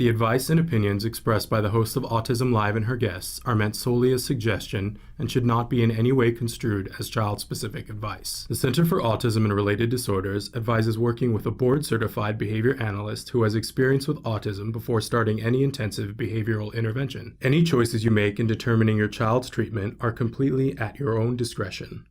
The advice and opinions expressed by the host of Autism Live and her guests are meant solely as suggestion and should not be in any way construed as child-specific advice. The Center for Autism and Related Disorders advises working with a board-certified behavior analyst who has experience with autism before starting any intensive behavioral intervention. Any choices you make in determining your child's treatment are completely at your own discretion.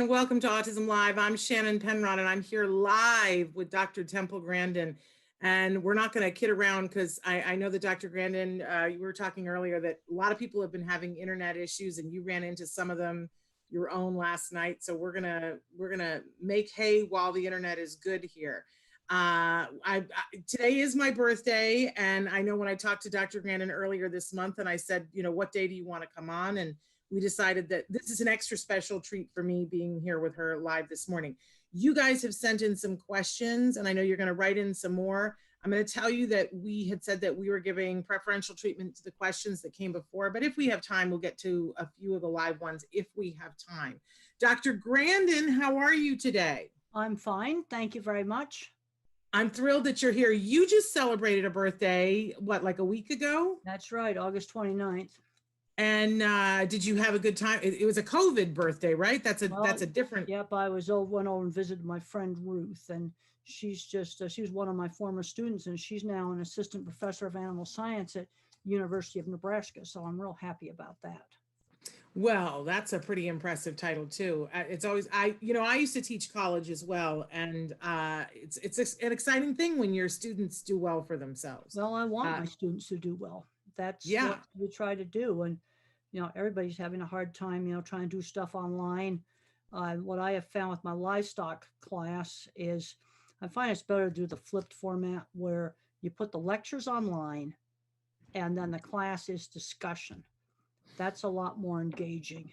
Welcome to Autism Live. I'm Shannon Penrod, and I'm here live with Dr. Temple Grandin. And we're not going to kid around because I know that Dr. Grandin, you were talking earlier that a lot of people have been having internet issues, and you ran into some of them your own last night. So we're gonna make hay while the internet is good here. Today is my birthday, and I know when I talked to Dr. Grandin earlier this month, and I said, you know, what day do you want to come on? And we decided that this is an extra special treat for me being here with her live this morning. You guys have sent in some questions, and I know you're going to write in some more. I'm going to tell you that we had said that we were giving preferential treatment to the questions that came before, but if we have time, we'll get to a few of the live ones if we have time. Dr. Grandin, how are you today? I'm fine. Thank you very much. I'm thrilled that you're here. You just celebrated a birthday, what, like a week ago? That's right, August 29th. And did you have a good time? It was a COVID birthday, right? That's a different. Yep, I went over and visited my friend Ruth, and she's just she was one of my former students, and she's now an assistant professor of animal science at University of Nebraska. So I'm real happy about that. Well, that's a pretty impressive title too. It's always I used to teach college as well, and it's an exciting thing when your students do well for themselves. Well, I want my students to do well. That's what we try to do. And, you know, everybody's having a hard time, you know, trying to do stuff online. What I have found with my livestock class is I find it's better to do the flipped format where you put the lectures online and then the class is discussion. That's a lot more engaging.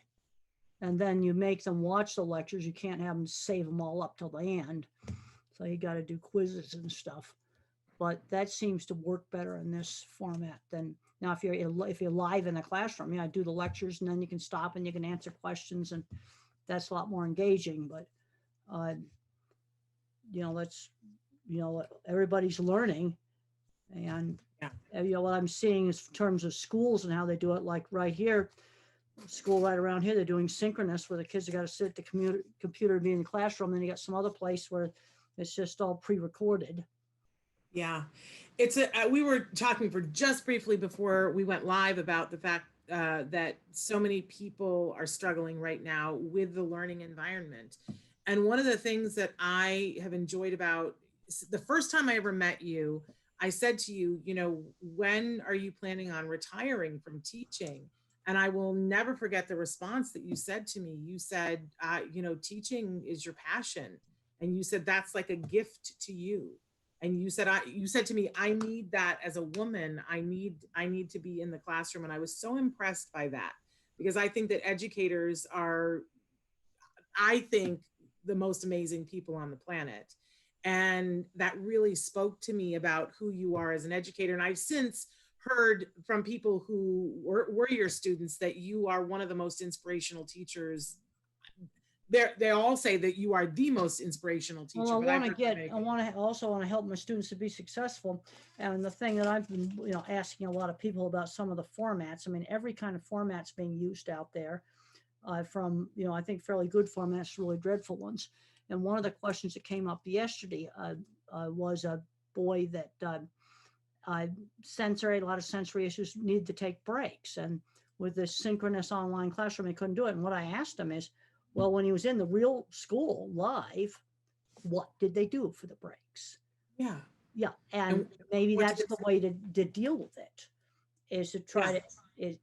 And then you make them watch the lectures. You can't have them save them all up till the end. So you got to do quizzes and stuff. But that seems to work better in this format than now. If you're live in the classroom, I do the lectures and then you can stop and you can answer questions, and that's a lot more engaging. But everybody's learning, and what I'm seeing is in terms of schools and how they do it. Like right here, school right around here, they're doing synchronous, where the kids have got to sit at the computer and be in the classroom. Then you got some other place where it's just all pre-recorded. Yeah, we were talking for just briefly before we went live about the fact that so many people are struggling right now with the learning environment. And one of the things that I have enjoyed about the first time I ever met you, I said to you, you know, when are you planning on retiring from teaching? And I will never forget the response that you said to me. You said, teaching is your passion. And you said, that's like a gift to you. And you said to me, I need that as a woman. I need to be in the classroom. And I was so impressed by that, because I think that educators are, the most amazing people on the planet. And that really spoke to me about who you are as an educator. And I've since heard from people who were your students that you are one of the most inspirational teachers. They all say that you are the most inspirational teacher. Well, I also want to help my students to be successful. And the thing that I've been, asking a lot of people about some of the formats. I mean, every kind of format's being used out there, from, I think fairly good formats to really dreadful ones. And one of the questions that came up yesterday was a boy that a lot of sensory issues, needed to take breaks. And with this synchronous online classroom, he couldn't do it. And what I asked him is, well, when he was in the real school live, what did they do for the breaks? Yeah. And maybe that's the way to deal with it, is to try to,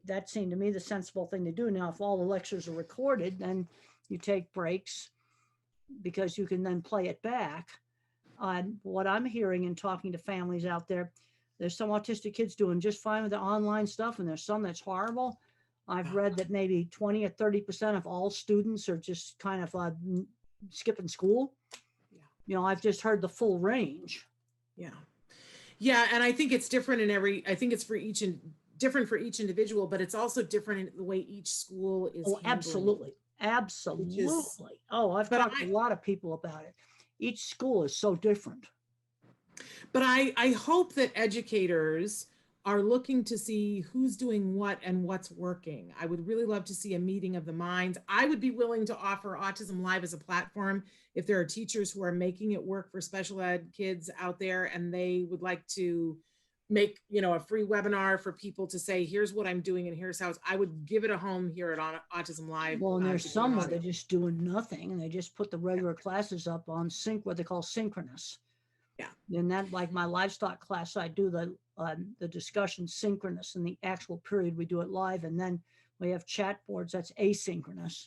that seemed to me the sensible thing to do. Now, if all the lectures are recorded, then you take breaks because you can then play it back. What I'm hearing and talking to families out there, there's some autistic kids doing just fine with the online stuff, and there's some that's horrible. I've read that maybe 20 or 30% of all students are just kind of skipping school. Yeah. You know, I've just heard the full range. Yeah. Yeah. And I think it's different I think it's different for each individual, but it's also different in the way each school is. Oh, absolutely. Absolutely. I've talked to a lot of people about it. Each school is so different. But I hope that educators are looking to see who's doing what and what's working. I would really love to see a meeting of the minds. I would be willing to offer Autism Live as a platform if there are teachers who are making it work for special ed kids out there and they would like to make, a free webinar for people to say, here's what I'm doing and here's how I would give it a home here at Autism Live. Well, and there's some where they're just doing nothing and they just put the regular classes up on what they call synchronous. Yeah. And that, like my livestock class, I do the discussion synchronous, and the actual period we do it live, and then we have chat boards that's asynchronous.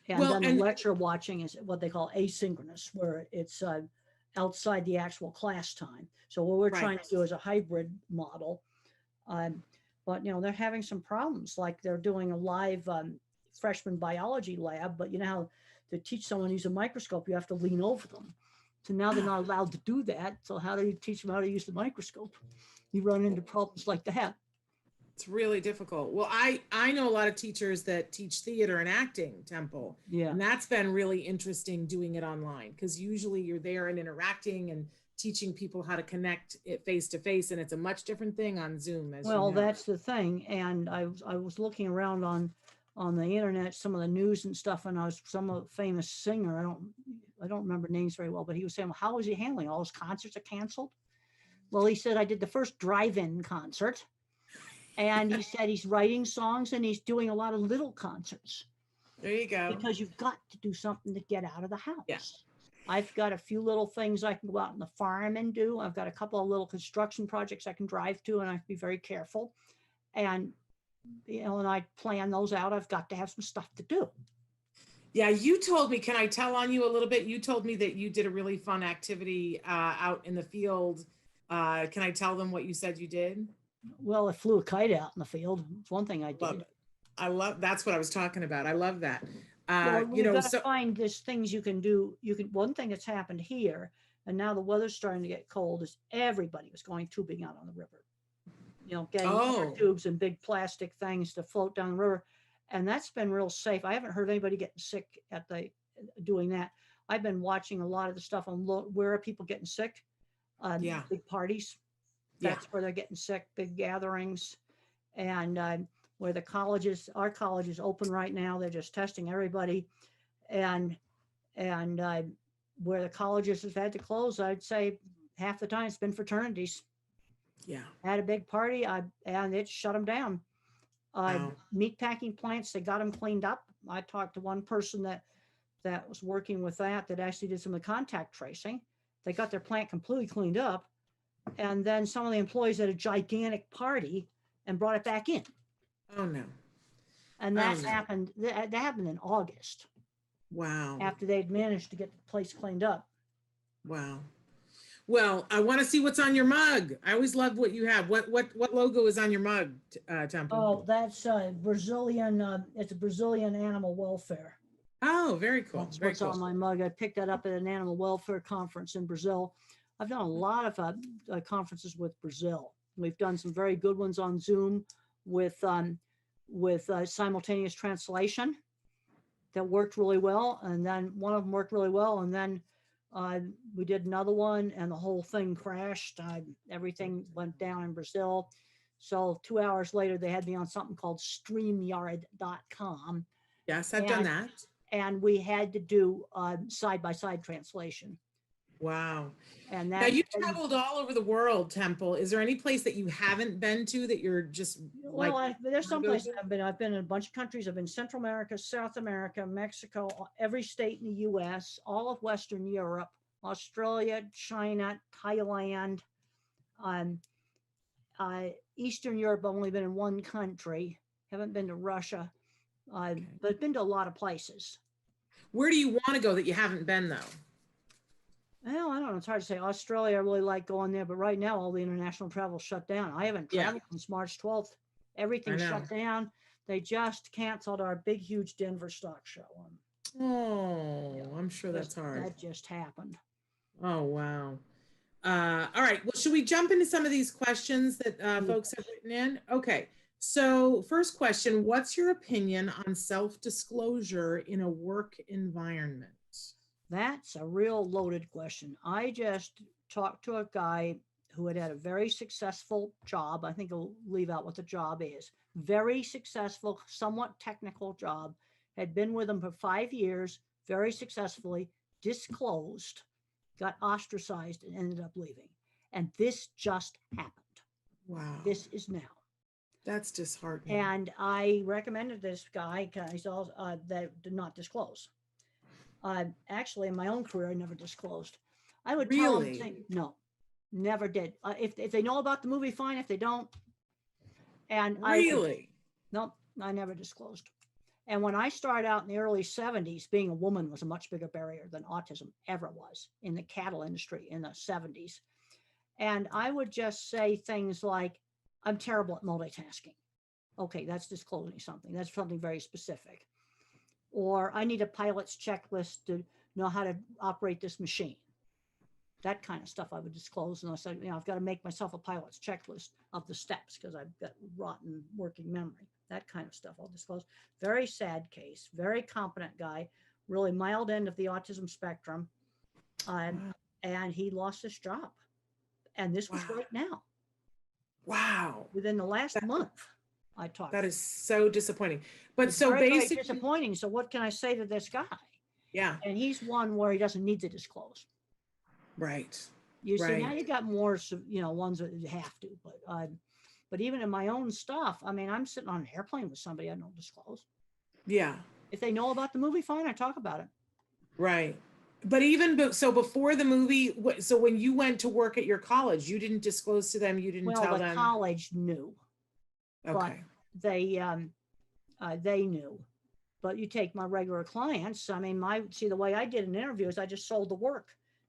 And then the lecture watching is what they call asynchronous, where it's outside the actual class time. So what we're trying to do is a hybrid model. But they're having some problems, like they're doing a live freshman biology lab, but how to teach someone to use a microscope, you have to lean over them. So now they're not allowed to do that. So how do you teach them how to use the microscope? You run into problems like that. It's really difficult. Well, I know a lot of teachers that teach theater and acting, Temple. Yeah. And that's been really interesting doing it online, because usually you're there and interacting and teaching people how to connect it face to face. And it's a much different thing on Zoom. That's the thing. And I was looking around on the internet, some of the news and stuff, and some famous singer, I don't remember names very well, but he was saying, well, how is he handling all his concerts are canceled? Well, he said, I did the first drive-in concert, and he said he's writing songs and he's doing a lot of little concerts. There you go. Because you've got to do something to get out of the house. Yeah. I've got a few little things I can go out in the farm and do. I've got a couple of little construction projects I can drive to, and I have to be very careful. And and I plan those out. I've got to have some stuff to do. Yeah, you told me, can I tell on you a little bit? You told me that you did a really fun activity out in the field. Can I tell them what you said you did? Well, I flew a kite out in the field. It's one thing I did. That's what I was talking about. I love that. You've got to find these things you can do. One thing that's happened here, and now the weather's starting to get cold, is everybody was going tubing out on the river. Getting tubes and big plastic things to float down the river. And that's been real safe. I haven't heard anybody getting sick doing that. I've been watching a lot of the stuff on where are people getting sick? Big parties. That's where they're getting sick, big gatherings. And where our college is open right now. They're just testing everybody. And where the colleges have had to close, I'd say half the time it's been fraternities. Yeah. Had a big party and it shut them down. Meat packing plants, they got them cleaned up. I talked to one person that was working with that actually did some of the contact tracing. They got their plant completely cleaned up. And then some of the employees had a gigantic party and brought it back in. Oh no. And that happened in August. Wow. After they'd managed to get the place cleaned up. Wow. Well, I want to see what's on your mug. I always love what you have. What logo is on your mug, Temple? Oh, that's Brazilian. It's a Brazilian animal welfare. Oh, very cool. That's what's on my mug. I picked that up at an animal welfare conference in Brazil. I've done a lot of conferences with Brazil. We've done some very good ones on Zoom with simultaneous translation that worked really well. And then one of them worked really well. And then we did another one and the whole thing crashed. Everything went down in Brazil. So 2 hours later, they had me on something called StreamYard.com. Yes, I've done that. And we had to do side-by-side translation. Wow. And now you've traveled all over the world, Temple. Is there any place that you haven't been to that you're just there's some places I've been. I've been in a bunch of countries. I've been Central America, South America, Mexico, every state in the US, all of Western Europe, Australia, China, Thailand, Eastern Europe. I've only been in one country. Haven't been to Russia, but been to a lot of places. Where do you want to go that you haven't been though? Well, I don't know. It's hard to say. Australia, I really like going there, but right now all the international travel shut down. I haven't Yeah, traveled since March 12th. I Everything's know. shut down. They just canceled our big, huge Denver stock show. Yeah, Oh, I'm sure that's hard. that just happened. Oh, wow. All right. Well, should we jump into some of these questions that folks have Yes. written in? Okay. So, first question, what's your opinion on self-disclosure in a work environment? That's a real loaded question. I just talked to a guy who had a very successful job. I think I'll leave out what the job is. Very successful, somewhat technical job. Had been with him for 5 years, very successfully, disclosed, got ostracized, and ended up leaving. And this just happened. Wow. This is now. That's disheartening. And I recommended this guy because that did not disclose. Actually, in my own career, I never disclosed. I would tell them, no, never did. If they know about the movie, fine. If they don't, and Really? No, I never disclosed. And when I started out in the early 70s, being a woman was a much bigger barrier than autism ever was in the cattle industry in the 70s. And I would just say things like, I'm terrible at multitasking. Okay, that's disclosing something. That's something very specific. Or I need a pilot's checklist to know how to operate this machine. That kind of stuff I would disclose. And I said, I've got to make myself a pilot's checklist of the steps because I've got rotten working memory. That kind of stuff I'll disclose. Very sad case, very competent guy, really mild end of the autism spectrum. And he lost his job. And this was right now. Wow. Within the last month. I talked. That is so disappointing. But it's so very, basically, very disappointing. So what can I say to this guy? Yeah. And he's one where he doesn't need to disclose. Right. You see, now you got more, ones that you have to. But even in my own stuff, I mean, I'm sitting on an airplane with somebody I don't disclose. Yeah. If they know about the movie, fine, I talk about it. Right. But even so, before the movie, so when you went to work at your college, you didn't disclose to them. You didn't tell them. Well, the college knew. Okay. But they knew. But you take my regular clients. I mean, the way I did an interview is I just sold the work.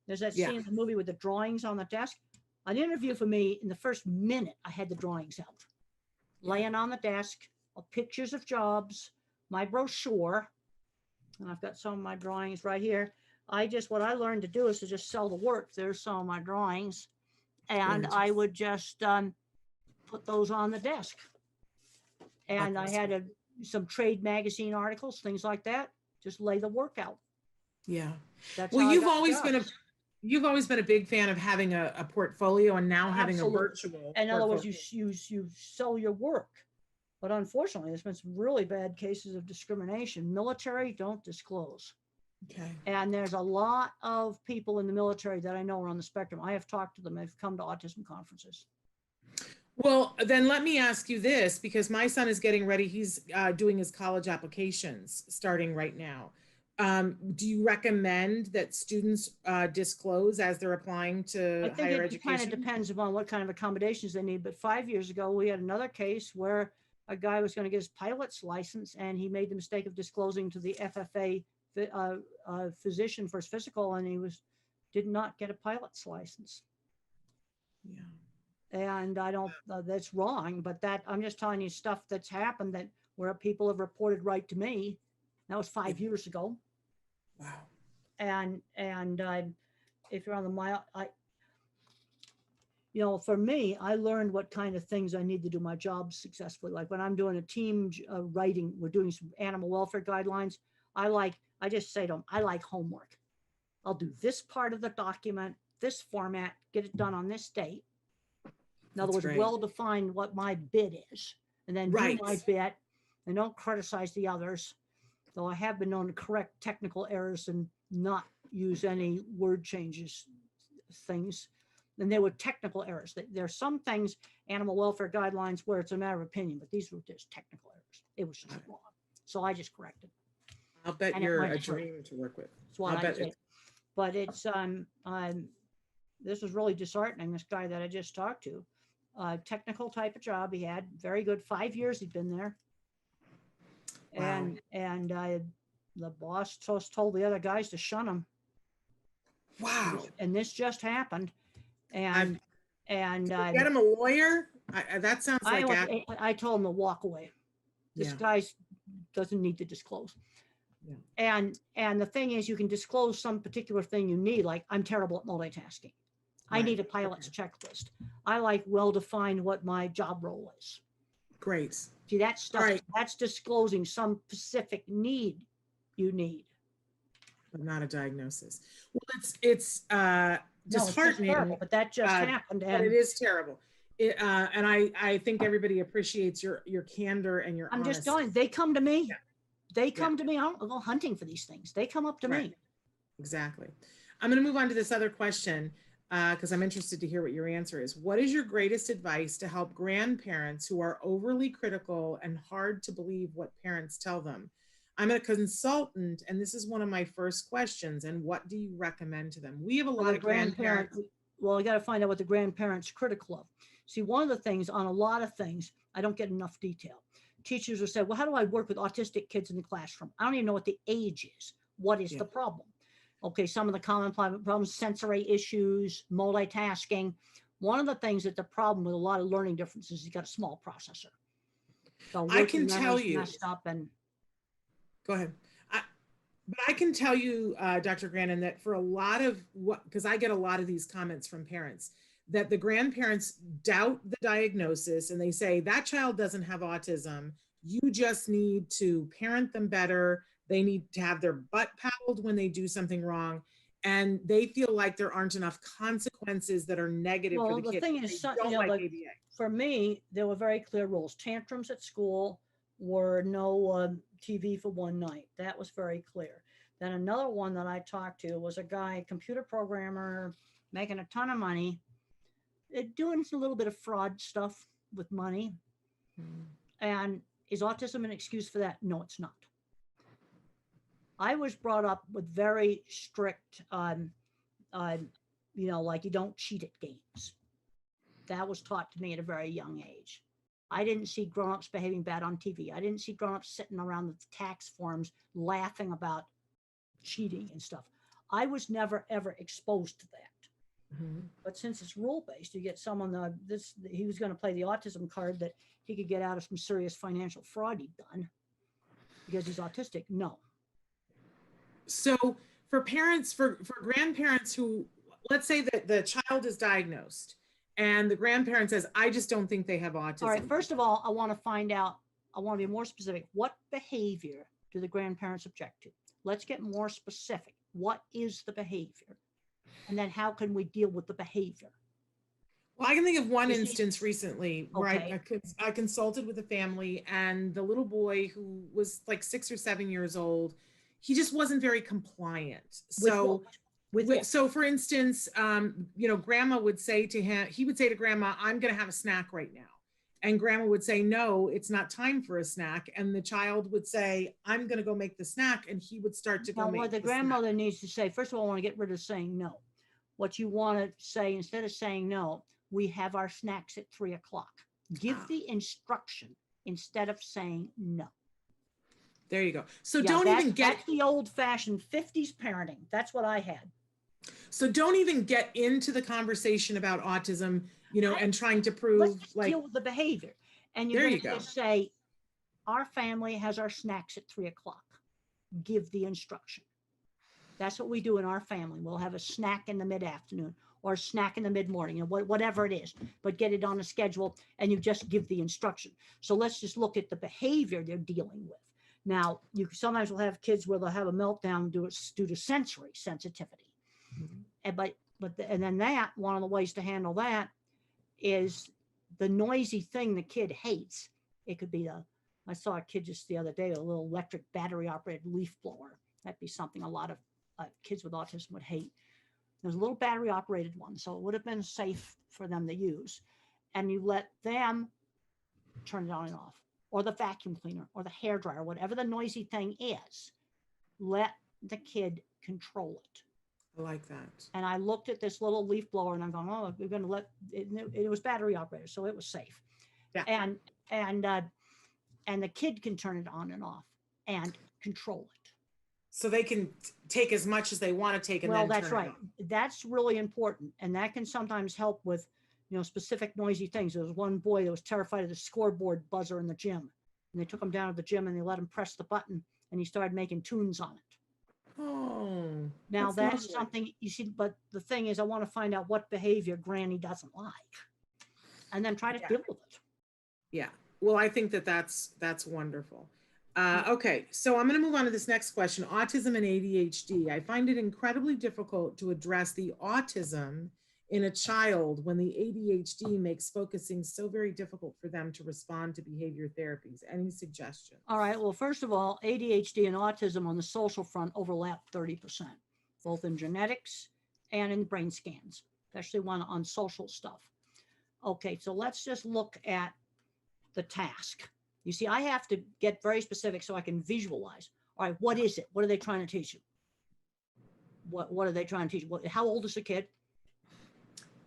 There's that scene in the movie with the drawings on the desk. An interview for me, in the first minute, I had the drawings out, laying on the desk, pictures of jobs, my brochure, and I've got some of my drawings right here. What I learned to do is to just sell the work. There's some of my drawings, and I would just put those on the desk. And I had some trade magazine articles, things like that. Just lay the work out. Yeah. That's well, you've always been a big fan of having a portfolio and now having a virtual. In other words, you sell your work. But unfortunately, there's been some really bad cases of discrimination. Military don't disclose. Okay. And there's a lot of people in the military that I know are on the spectrum. I have talked to them. They've come to autism conferences. Well, then let me ask you this, because my son is getting ready. He's doing his college applications starting right now. Do you recommend that students disclose as they're applying to higher education? It kind of depends upon what kind of accommodations they need. But 5 years ago, we had another case where a guy was going to get his pilot's license, and he made the mistake of disclosing to the FFA physician for his physical, and he did not get a pilot's license. Yeah. And I don't, that's wrong, but I'm just telling you stuff that's happened where people have reported right to me. That was 5 years ago. Wow. And if you're on the mile, for me, I learned what kind of things I need to do my job successfully. Like when I'm doing a team writing, we're doing some animal welfare guidelines. I just say to them, I like homework. I'll do this part of the document, this format, get it done on this date. In other words, well define what my bit is, and then do my bit, and don't criticize the others. Though I have been known to correct technical errors and not use any word changes, things. And there were technical errors. There are some things, animal welfare guidelines, where it's a matter of opinion, but these were just technical errors. It was just wrong. So I just corrected. I'll bet you're a dream to work with. That's what I say. But it's this was really disheartening. This guy that I just talked to, technical type of job he had, very good. 5 years he'd been there. Wow. And the boss told the other guys to shun him. Wow. And this just happened. And, Get him a lawyer. That sounds like I told him to walk away. This guy doesn't need to disclose. Yeah. And the thing is, you can disclose some particular thing you need, like I'm terrible at multitasking. Right. I need a pilot's checklist. I like well-defined what my job role is. Great. See, that stuff, that's disclosing some specific need you need. But not a diagnosis. Well, it's disheartening. No, terrible, but that just happened. But it is terrible. And I think everybody appreciates your candor and your honesty. Just telling, they come to me. Yeah. They come to me. I don't go hunting for these things. They come up to me. Exactly. I'm going to move on to this other question because I'm interested to hear what your answer is. What is your greatest advice to help grandparents who are overly critical and hard to believe what parents tell them? I'm a consultant, and this is one of my first questions. And what do you recommend to them? We have a lot of grandparents. Well, I got to find out what the grandparents are critical of. See, one of the things on a lot of things, I don't get enough detail. Teachers will say, well, how do I work with autistic kids in the classroom? I don't even know what the age is. What is the problem? Okay, some of the common problems, sensory issues, multitasking. One of the things that the problem with a lot of learning differences is you got a small processor. So I can tell you. Messed up and go ahead. But I can tell you, Dr. Grandin, that for a lot of because I get a lot of these comments from parents, that the grandparents doubt the diagnosis and they say that child doesn't have autism. You just need to parent them better. They need to have their butt paddled when they do something wrong. And they feel like there aren't enough consequences that are negative for the kid. Well, the thing is, for me, there were very clear rules. Tantrums at school were no TV for one night. That was very clear. Then another one that I talked to was a guy, computer programmer, making a ton of money, doing a little bit of fraud stuff with money. And is autism an excuse for that? No, it's not. I was brought up with very strict, like you don't cheat at games. That was taught to me at a very young age. I didn't see grown-ups behaving bad on TV. I didn't see grown-ups sitting around the tax forms laughing about cheating and stuff. I was never, ever exposed to that. But since it's rule-based, you get someone, he was going to play the autism card that he could get out of some serious financial fraud he'd done because he's autistic. No. So for parents, for grandparents who, let's say that the child is diagnosed and the grandparent says, I just don't think they have autism. All right, first of all, I want to find out, I want to be more specific. What behavior do the grandparents object to? Let's get more specific. What is the behavior? And then how can we deal with the behavior? Well, I can think of one instance recently where I consulted with a family, and the little boy who was like 6 or 7 years old, he just wasn't very compliant. So for instance, grandma would say to him, he would say to grandma, I'm going to have a snack right now. And grandma would say, no, it's not time for a snack. And the child would say, I'm going to go make the snack. And he would start to go make the snack. What the grandmother needs to say, first of all, I want to get rid of saying no. What you want to say, instead of saying no, we have our snacks at 3 o'clock. Give the instruction instead of saying no. There you go. So that's the old fashioned 50s parenting. That's what I had. So don't even get into the conversation about autism, and trying to prove deal with the behavior. And you're going to just say, our family has our snacks at 3 o'clock. Give the instruction. That's what we do in our family. We'll have a snack in the mid-afternoon or a snack in the mid-morning, whatever it is, but get it on a schedule and you just give the instruction. So let's just look at the behavior they're dealing with. Now, you sometimes will have kids where they'll have a meltdown due to sensory sensitivity. And then one of the ways to handle that is the noisy thing the kid hates. It could be I saw a kid just the other day, a little electric battery operated leaf blower. That'd be something a lot of kids with autism would hate. There's a little battery operated one, so it would have been safe for them to use. And you let them turn it on and off, or the vacuum cleaner, or the hairdryer, whatever the noisy thing is, let the kid control it. I like that. And I looked at this little leaf blower and I'm going, oh, we're going to let it was battery operated, so it was safe. Yeah. And the kid can turn it on and off and control it. So they can take as much as they want to take and Well, then that's turn it right. off. That's really important. And that can sometimes help with, specific noisy things. There was one boy that was terrified of the scoreboard buzzer in the gym. And they took him down to the gym and they let him press the button and he started making tunes on it. Oh, Now that's lovely. something you see, but the thing is, I want to find out what behavior Granny doesn't like and then try to Yeah. deal with it. Yeah. Well, I think that's wonderful. Okay, so I'm going to move on to this next question. Autism and ADHD. I find it incredibly difficult to address the autism in a child when the ADHD makes focusing so very difficult for them to respond to behavior therapies. Any suggestions? All right. Well, first of all, ADHD and autism on the social front overlap 30%, both in genetics and in brain scans, especially one on social stuff. Okay, so let's just look at the task. You see, I have to get very specific so I can visualize. All right, what is it? What are they trying to teach you? What are they trying to teach you? How old is the kid?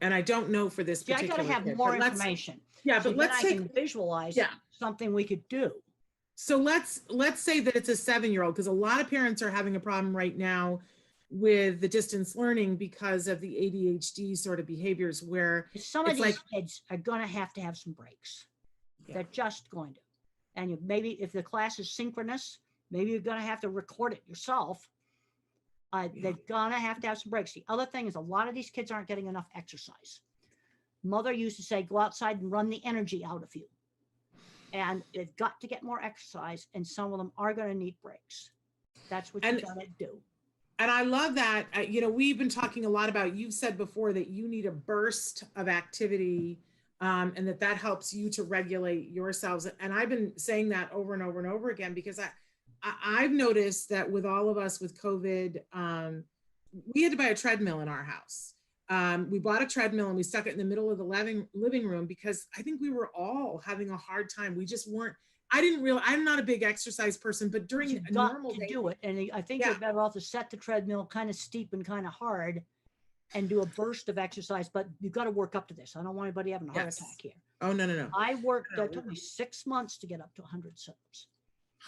And I don't know for this See, I particular got to have kid, more but information. Yeah, so but let's I take can visualize yeah. something we could do. So let's say that it's a 7-year-old, because a lot of parents are having a problem right now with the distance learning because of the ADHD sort of behaviors where some of these kids are going to have some breaks. Yeah. They're just going to. And maybe if the class is synchronous, maybe you're going to have to record it yourself. They're going to have some breaks. The other thing is a lot of these kids aren't getting enough exercise. Mother used to say, go outside and run the energy out of you. And they've got to get more exercise, and some of them are going to need breaks. That's what you got to do. And I love that. We've been talking a lot about, you've said before that you need a burst of activity and that helps you to regulate yourselves. And I've been saying that over and over and over again, because I've noticed that with all of us with COVID, we had to buy a treadmill in our house. We bought a treadmill and we stuck it in the middle of the living room because I think we were all having a hard time. We just weren't. I'm not a big exercise person, but during a normal day, do it. And I think you're better off to set the treadmill kind of steep and kind of hard and do a burst of exercise, but you've got to work up to this. I don't want anybody having a heart attack here. Oh, no. I worked, that took me 6 months to get up to 100 sit-ups.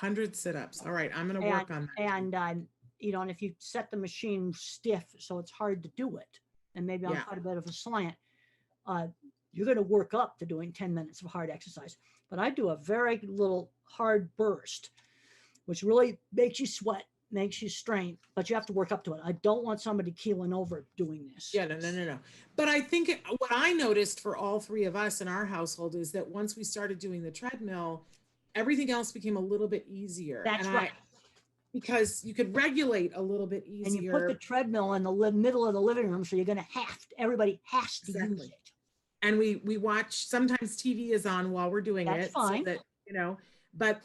100 sit-ups. All right. I'm going to work on that. And, and if you set the machine stiff, so it's hard to do it, and maybe on quite a bit of a slant, you're going to work up to doing 10 minutes of hard exercise. But I do a very little hard burst, which really makes you sweat, makes you strain, but you have to work up to it. I don't want somebody keeling over doing this. Yeah, no. But I think what I noticed for all three of us in our household is that once we started doing the treadmill, everything else became a little bit easier. That's right. Because you could regulate a little bit easier. And you put the treadmill in the middle of the living room, so you're going to everybody has to use it. And we watch, sometimes TV is on while we're doing it. That's fine. So that,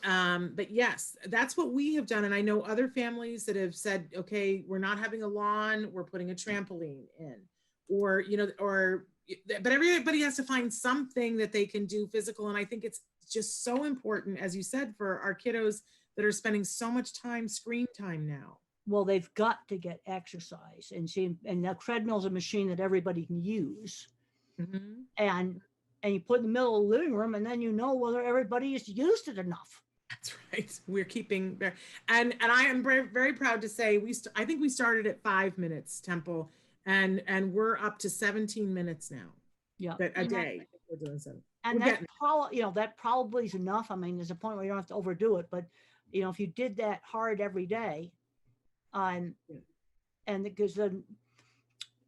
but yes, that's what we have done. And I know other families that have said, okay, we're not having a lawn, we're putting a trampoline in, but everybody has to find something that they can do physical. And I think it's just so important, as you said, for our kiddos that are spending so much time, screen time now. Well, they've got to get exercise, and the treadmill is a machine that everybody can use. Mm-hmm. And you put in the middle of the living room, and then whether everybody has used it enough. That's right. We're keeping there. And I am very, very proud to say I think we started at 5 minutes, Temple, and we're up to 17 minutes now. Yeah. A day. We're doing 7. And that probably is enough. I mean, there's a point where you don't have to overdo it, but if you did that hard every day, and because then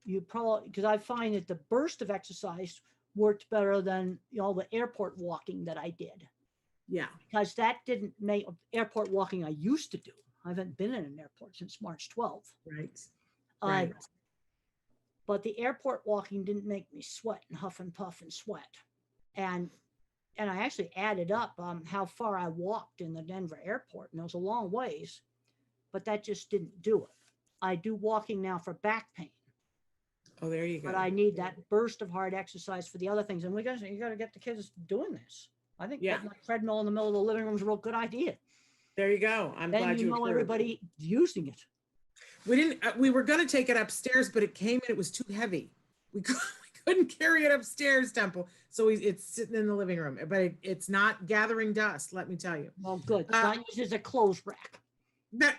because I find that the burst of exercise worked better than the airport walking that I did. Yeah. Because that didn't make airport walking I used to do. I haven't been in an airport since March 12th. Right. But the airport walking didn't make me sweat and huff and puff and sweat. And I actually added up how far I walked in the Denver airport, and it was a long ways, but that just didn't do it. I do walking now for back pain. Oh, there you go. But I need that burst of hard exercise for the other things. And you got to get the kids doing this. I think putting a treadmill in the middle of the living room is a real good idea. There you go. I'm glad you know everybody using it. We were going to take it upstairs, but it came and it was too heavy. We couldn't carry it upstairs, Temple. So it's sitting in the living room, but it's not gathering dust, let me tell you. Well, good. It's not used as a clothes rack.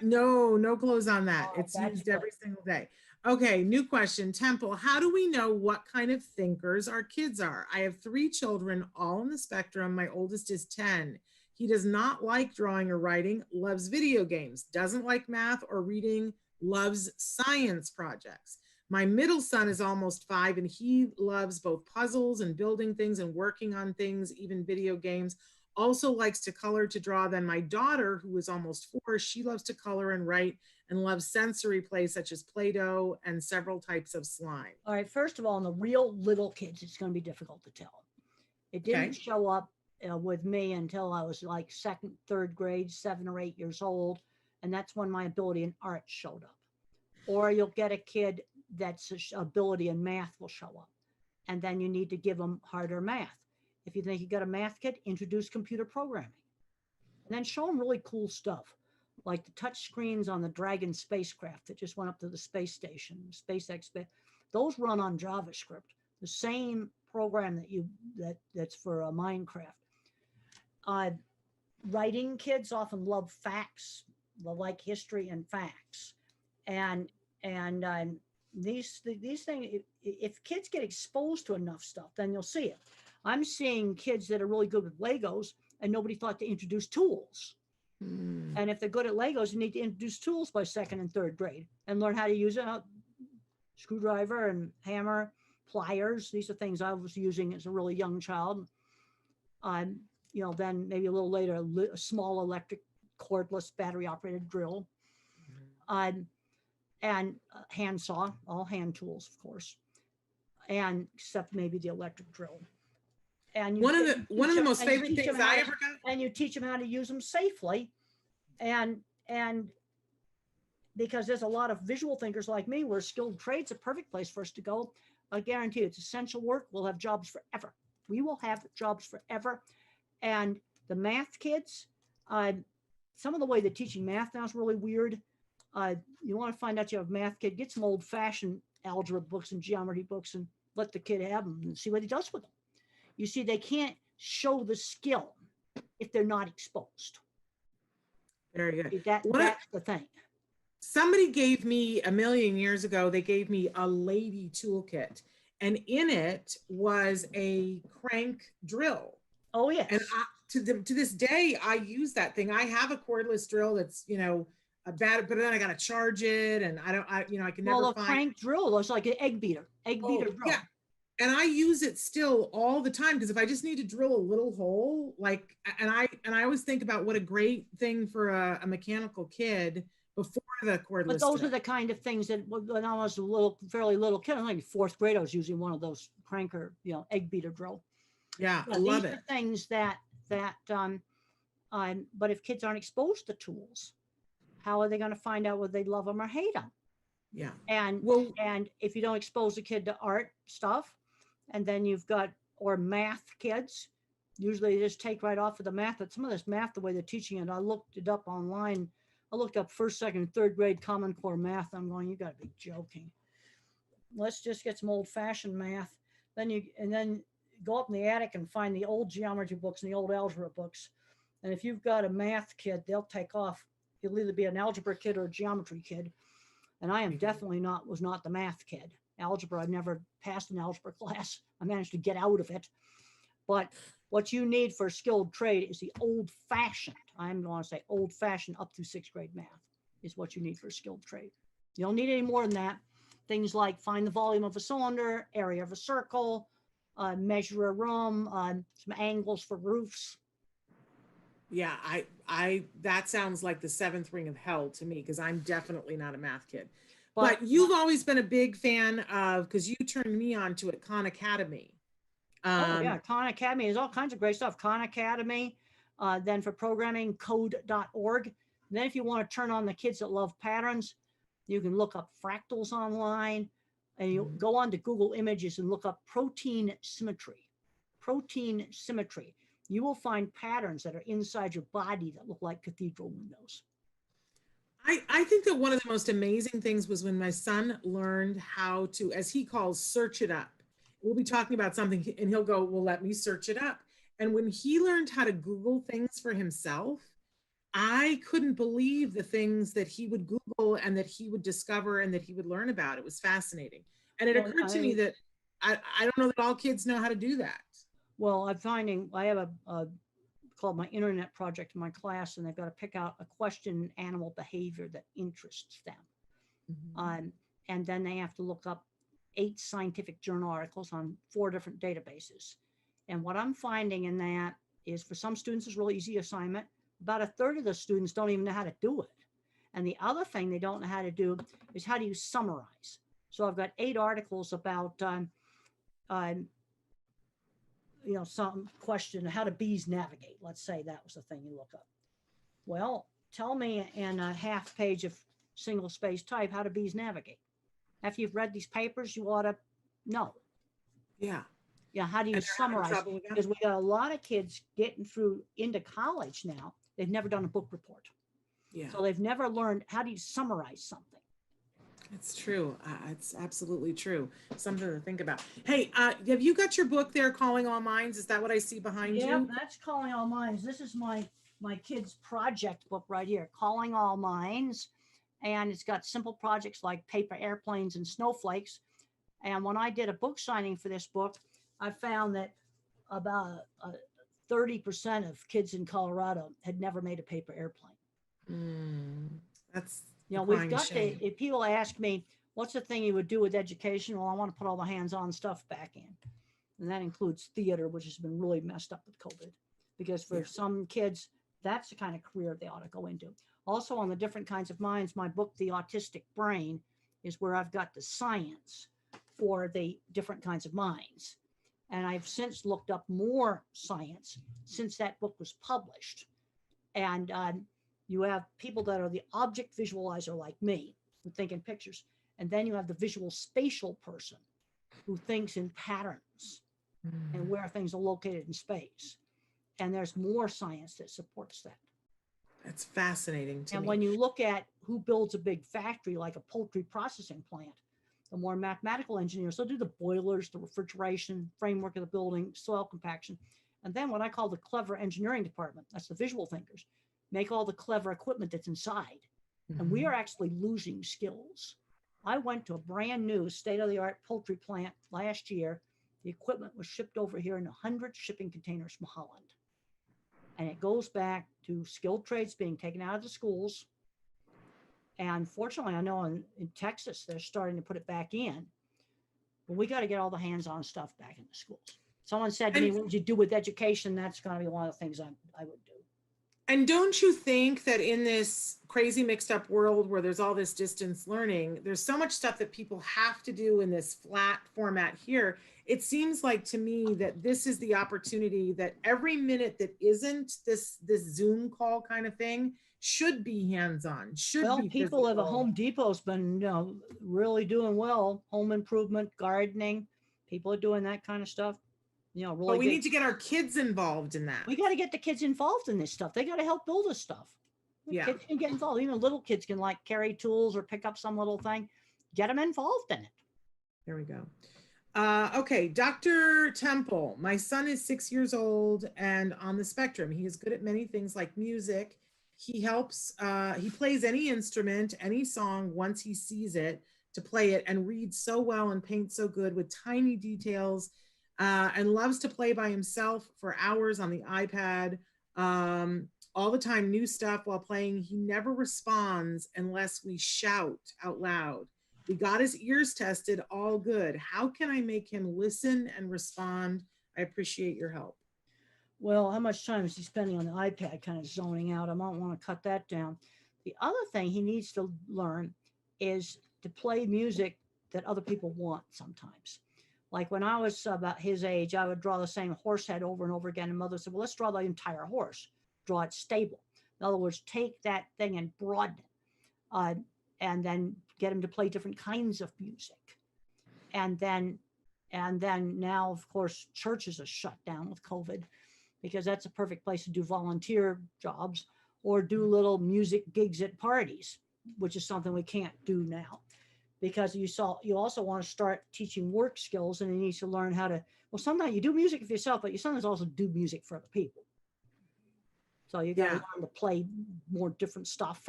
No clothes on that. Oh, It's that's used good. every single day. Okay, new question. Temple, how do we know what kind of thinkers our kids are? I have 3 children, all on the spectrum. My oldest is 10. He does not like drawing or writing, loves video games, doesn't like math or reading, loves science projects. My middle son is almost 5, and he loves both puzzles and building things and working on things, even video games. Also likes to color, to draw. Then my daughter, who is almost 4, she loves to color and write and loves sensory play such as Play-Doh and several types of slime. All right, first of all, in the real little kids, it's going to be difficult to tell. It didn't show up with me until I was like 2nd, 3rd grade, 7 or 8 years old. And that's when my ability in art showed up. Or you'll get a kid that's ability in math will show up. And then you need to give them harder math. If you think you got a math kid, introduce computer programming. And then show them really cool stuff, like the touch screens on the Dragon spacecraft that just went up to the space station, SpaceX. Those run on JavaScript, the same program that's for Minecraft. Writing kids often love facts, they like history and facts, and these things. If kids get exposed to enough stuff, then you'll see it. I'm seeing kids that are really good with Legos, and nobody thought to introduce tools. And if they're good at Legos, you need to introduce tools by 2nd and 3rd grade and learn how to use it. Screwdriver and hammer, pliers. These are things I was using as a really young child. Then maybe a little later, a small electric cordless battery operated drill. And handsaw, all hand tools, of course, and except maybe the electric drill. And one of the most favorite things I ever got. And you teach them how to use them safely, and because there's a lot of visual thinkers like me, where skilled trade's a perfect place for us to go. I guarantee you, it's essential work. We'll have jobs forever. We will have jobs forever. And the math kids, some of the way they're teaching math now is really weird. You want to find out you have a math kid, get some old-fashioned algebra books and geometry books and let the kid have them and see what he does with them. You see, they can't show the skill if they're not exposed. Very good. That's the thing. Somebody gave me a million years ago, they gave me a lady toolkit, and in it was a crank drill. Oh, yes. And to this day, I use that thing. I have a cordless drill that's, a bad, but then I got to charge it, and I can never find. Well, crank drill is like an egg beater drill. Yeah. And I use it still all the time, because if I just need to drill a little hole, and I always think about what a great thing for a mechanical kid before the cordless. But those are the kind of things that when I was fairly little kid, I was like 4th grade, I was using one of those cranker, egg beater drill. Yeah, I love it. These are things that but if kids aren't exposed to tools, how are they going to find out whether they love them or hate them? Yeah. And if you don't expose a kid to art stuff, and then you've got, or math kids, usually they just take right off of the math. But some of this math, the way they're teaching it, I looked it up online. I looked up 1st, 2nd, and 3rd grade Common Core math. I'm going, you got to be joking. Let's just get some old-fashioned math. Then go up in the attic and find the old geometry books and the old algebra books. And if you've got a math kid, they'll take off. He'll either be an algebra kid or a geometry kid. And I am definitely was not the math kid. Algebra, I never passed an algebra class. I managed to get out of it. But what you need for a skilled trade is the old-fashioned, I'm going to say old-fashioned up through 6th grade math is what you need for a skilled trade. You don't need any more than that. Things like find the volume of a cylinder, area of a circle, measure a room, some angles for roofs. Yeah, that sounds like the 7th ring of hell to me, because I'm definitely not a math kid. But you've always been a big fan of, because you turned me on to it, Khan Academy. Khan Academy is all kinds of great stuff. Khan Academy, then for programming, code.org. And then if you want to turn on the kids that love patterns, you can look up fractals online, and you go on to Google Images and look up protein symmetry. Protein symmetry. You will find patterns that are inside your body that look like cathedral windows. I think that one of the most amazing things was when my son learned how to, as he calls, search it up. We'll be talking about something and he'll go, well, let me search it up. And when he learned how to Google things for himself, I couldn't believe the things that he would Google and that he would discover and that he would learn about. It was fascinating. And it Well, occurred to me that I don't know that all kids know how to do that. well, I'm finding I have a called my internet project in my class, and they've got to pick out a question in animal behavior that interests them. Mhm. And then they have to look up 8 scientific journal articles on 4 different databases. And what I'm finding in that is for some students, it's a really easy assignment. About a third of the students don't even know how to do it. And the other thing they don't know how to do is how do you summarize? So I've got 8 articles about, um, some question, how do bees navigate? Let's say that was the thing you look up. Well, tell me in a half page of single space type, how do bees navigate? After you've read these papers, you ought to know. Yeah. Yeah, how do you And they're having summarize? trouble with that? Because we got a lot of kids getting through into college now. They've never done a book report. Yeah. So they've never learned how do you summarize something. It's true. It's absolutely true. Something to think about. Hey, have you got your book there, Calling All Minds? Is that what I see behind Yeah, you? that's Calling All Minds. This is my kids' project book right here, Calling All Minds. And it's got simple projects like paper airplanes and snowflakes. And when I did a book signing for this book, I found that about 30% of kids in Colorado had never made a paper airplane. That's We've got to, if people ask me, what's the thing you would do with education? Well, I want to put all the hands-on stuff back in. And that includes theater, which has been really messed up with COVID. Because for some kids, that's the kind of career they ought to go into. Also on the different kinds of minds, my book, The Autistic Brain, is where I've got the science for the different kinds of minds. And I've since looked up more science since that book was published. And you have people that are the object visualizer like me, who think in pictures. And then you have the visual spatial person who thinks in patterns and where things are located in space. And there's more science that supports that. That's fascinating to me. And when you look at who builds a big factory like a poultry processing plant, the more mathematical engineers, they'll do the boilers, the refrigeration, framework of the building, soil compaction. And then what I call the clever engineering department, that's the visual thinkers, make all the clever equipment that's inside. And we are actually losing skills. I went to a brand new state-of-the-art poultry plant last year. The equipment was shipped over here in 100 shipping containers from Holland. And it goes back to skilled trades being taken out of the schools. And fortunately, I know in Texas, they're starting to put it back in. But we got to get all the hands-on stuff back in the schools. Someone said to me, what would you do with education? That's going to be one of the things I would do. And don't you think that in this crazy mixed up world where there's all this distance learning, there's so much stuff that people have to do in this flat format here. It seems like to me that this is the opportunity that every minute that isn't this Zoom call kind of thing should be hands-on, should be people physical. at the Home Depot's been really doing well. Home improvement, gardening, people are doing that kind of stuff. Really. But we need to get our kids involved in that. We got to get the kids involved in this stuff. They got to help build this stuff. Yeah. Kids can get involved. Even little kids can like carry tools or pick up some little thing. Get them involved in it. There we go. Okay, Dr. Temple, my son is 6 years old and on the spectrum. He is good at many things like music. He helps, he plays any instrument, any song once he sees it to play it, and reads so well and paints so good with tiny details, and loves to play by himself for hours on the iPad. All the time, new stuff while playing. He never responds unless we shout out loud. We got his ears tested, all good. How can I make him listen and respond? I appreciate your help. Well, how much time is he spending on the iPad kind of zoning out? I might want to cut that down. The other thing he needs to learn is to play music that other people want sometimes. Like when I was about his age, I would draw the same horse head over and over again. And mother said, well, let's draw the entire horse, draw it stable. In other words, take that thing and broaden it. And then get him to play different kinds of music. And then now, of course, churches are shut down with COVID because that's a perfect place to do volunteer jobs or do little music gigs at parties, which is something we can't do now. Because you also want to start teaching work skills, and he needs to learn how to, well, sometimes you do music for yourself, but you sometimes also do music for other people. So you got to learn to play more different stuff.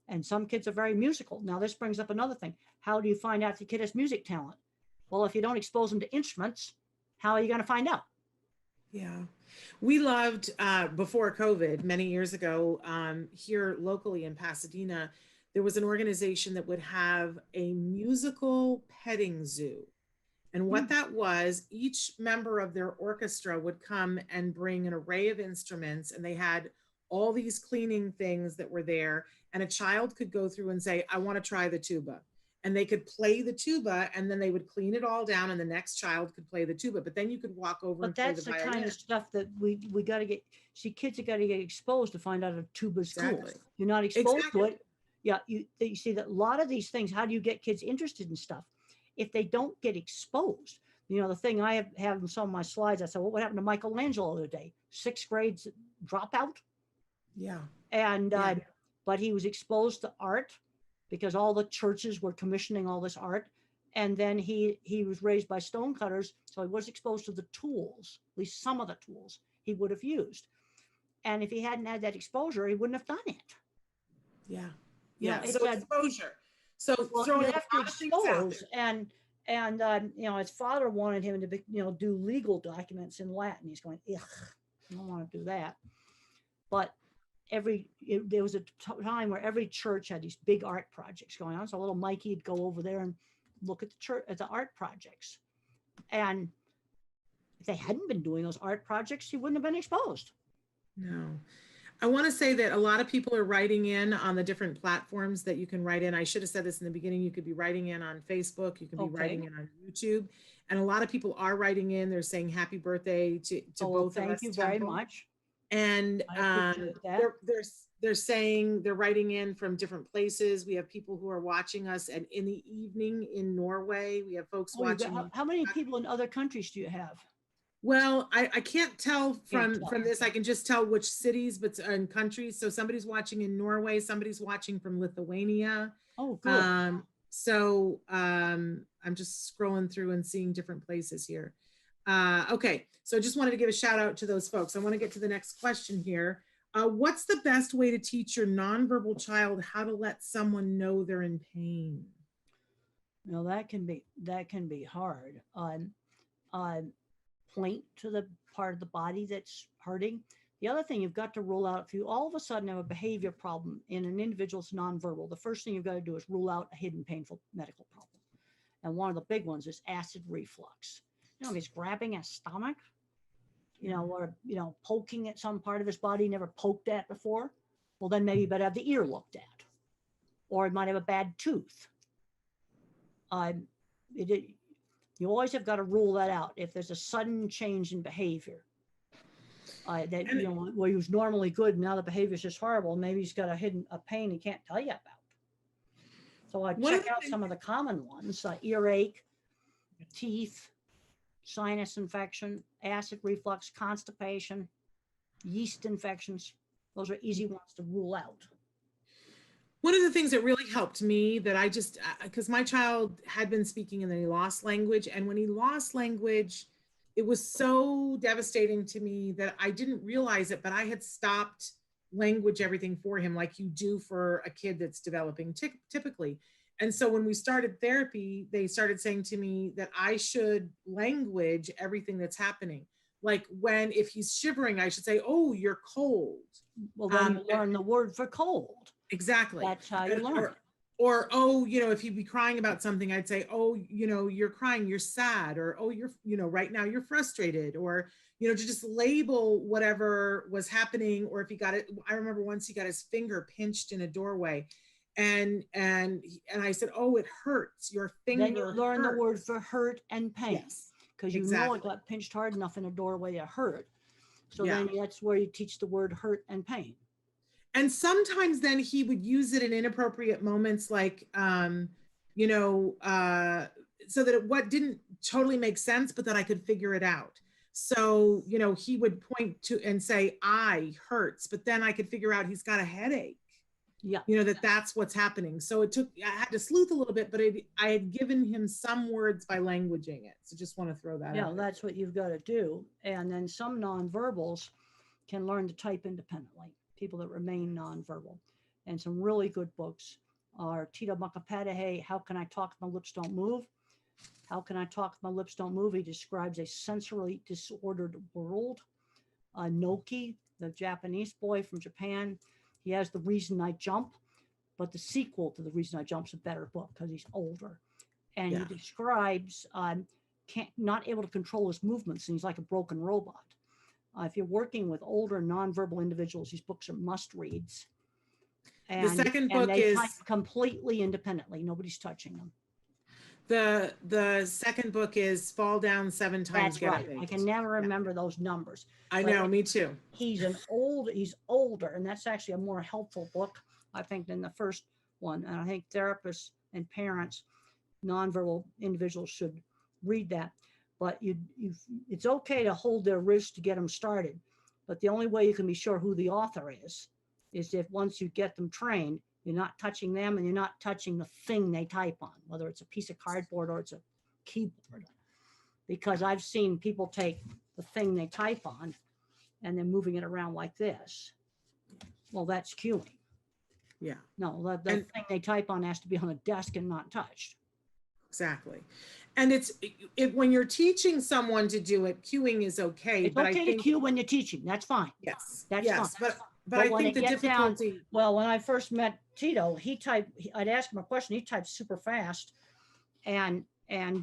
And some kids are very musical. Now, this brings up another thing. How do you find out if the kid has music talent? Well, if you don't expose them to instruments, how are you going to find out? Yeah. We loved, before COVID, many years ago, here locally in Pasadena, there was an organization that would have a musical petting zoo. And what that was, each member of their orchestra would come and bring an array of instruments, and they had all these cleaning things that were there. And a child could go through and say, I want to try the tuba. And they could play the tuba, and then they would clean it all down, and the next child could play the tuba. But then you could walk over and play the violin. But that's the kind of stuff that we got to get, see, kids have got to get exposed to find out if tuba's cool. You're not exposed to it. Yeah, you see that a lot of these things, how do you get kids interested in stuff? If they don't get exposed, the thing I have in some of my slides, I said, well, what happened to Michelangelo the other day? 6th grade dropout. Yeah. And, but he was exposed to art because all the churches were commissioning all this art. And then he was raised by stonecutters. So he was exposed to the tools, at least some of the tools he would have used. And if he hadn't had that exposure, he wouldn't have done it. Yeah. Yeah. So exposure. So you have to expose, and his father wanted him to do legal documents in Latin. He's going, ugh, I don't want to do that. But there was a time where every church had these big art projects going on. So little Mikey'd go over there and look at the art projects. And if they hadn't been doing those art projects, he wouldn't have been exposed. No. I want to say that a lot of people are writing in on the different platforms that you can write in. I should have said this in the beginning. You could be writing in on Facebook. You can be writing in on YouTube. And a lot of people are writing in. They're saying happy birthday to both of us. Thank you very much. And they're saying they're writing in from different places. We have people who are watching us in the evening in Norway. We have folks watching. How many people in other countries do you have? Well, I can't tell from this. I can just tell which cities, but and countries. So somebody's watching in Norway. Somebody's watching from Lithuania. Oh, good. I'm just scrolling through and seeing different places here. Okay, so I just wanted to give a shout out to those folks. I want to get to the next question here. What's the best way to teach your nonverbal child how to let someone know they're in pain? Well, that can be hard. Point to the part of the body that's hurting. The other thing you've got to rule out, if you all of a sudden have a behavior problem in an individual's nonverbal, the first thing you've got to do is rule out a hidden painful medical problem. And one of the big ones is acid reflux. If he's grabbing his stomach, or poking at some part of his body he never poked at before, well, then maybe you better have the ear looked at. Or it might have a bad tooth. You always have got to rule that out. If there's a sudden change in behavior, where he was normally good, now the behavior is just horrible. Maybe he's got a pain he can't tell you about. So I check out some of the common ones: earache, teeth, sinus infection, acid reflux, constipation, yeast infections. Those are easy ones to rule out. One of the things that really helped me that because my child had been speaking and then he lost language. And when he lost language, it was so devastating to me that I didn't realize it, but I had stopped language everything for him like you do for a kid that's developing typically. And so when we started therapy, they started saying to me that I should language everything that's happening. Like if he's shivering, I should say, oh, you're cold. Well, then you learn the word for cold. Exactly. That's how you learn. Or, if he'd be crying about something, I'd say, oh, you're crying, you're sad, or, oh, you're, right now you're frustrated, or, to just label whatever was happening. Or if he got it, I remember once he got his finger pinched in a doorway and I said, oh, it hurts, your finger. Then you learn the word for hurt and pain. Yes, because you know it got pinched hard enough in a doorway to hurt. So then that's where you teach the word hurt and pain. And sometimes then he would use it in inappropriate moments, like, so that what didn't totally make sense, but that I could figure it out. So, he would point to and say, I hurts, but then I could figure out he's got a headache. Yeah. That's what's happening. So I had to sleuth a little bit, but I had given him some words by languaging it. So just want to throw that out. Yeah, that's what you've got to do. And then some nonverbals can learn to type independently, people that remain nonverbal. And some really good books are Tito Mukapadahe, How Can I Talk If My Lips Don't Move? How Can I Talk If My Lips Don't Move? He describes a sensory disordered world. Noki, the Japanese boy from Japan, he has The Reason I Jump, but the sequel to The Reason I Jump is a better book because he's older. And he describes not able to control his movements, and he's like a broken robot. If you're working with older nonverbal individuals, these books are must reads. And, the second book they is type completely independently. Nobody's touching them. the second book is Fall Down 7 Times. That's right. I can never remember those numbers. I know, me too. He's older, and that's actually a more helpful book, I think, than the first one. And I think therapists and parents, nonverbal individuals, should read that. But it's okay to hold their wrist to get them started. But the only way you can be sure who the author is if once you get them trained, you're not touching them and you're not touching the thing they type on, whether it's a piece of cardboard or it's a keyboard. Because I've seen people take the thing they type on and then moving it around like this. Well, that's cueing. Yeah. No, the thing they type on has to be on a desk and not touched. Exactly. And when you're teaching someone to do it, cueing is okay. It's okay to cue when you're teaching. That's fine. Yes. That's fine. But I think the difficulty. Well, when I first met Tito, I'd ask him a question. He types super fast and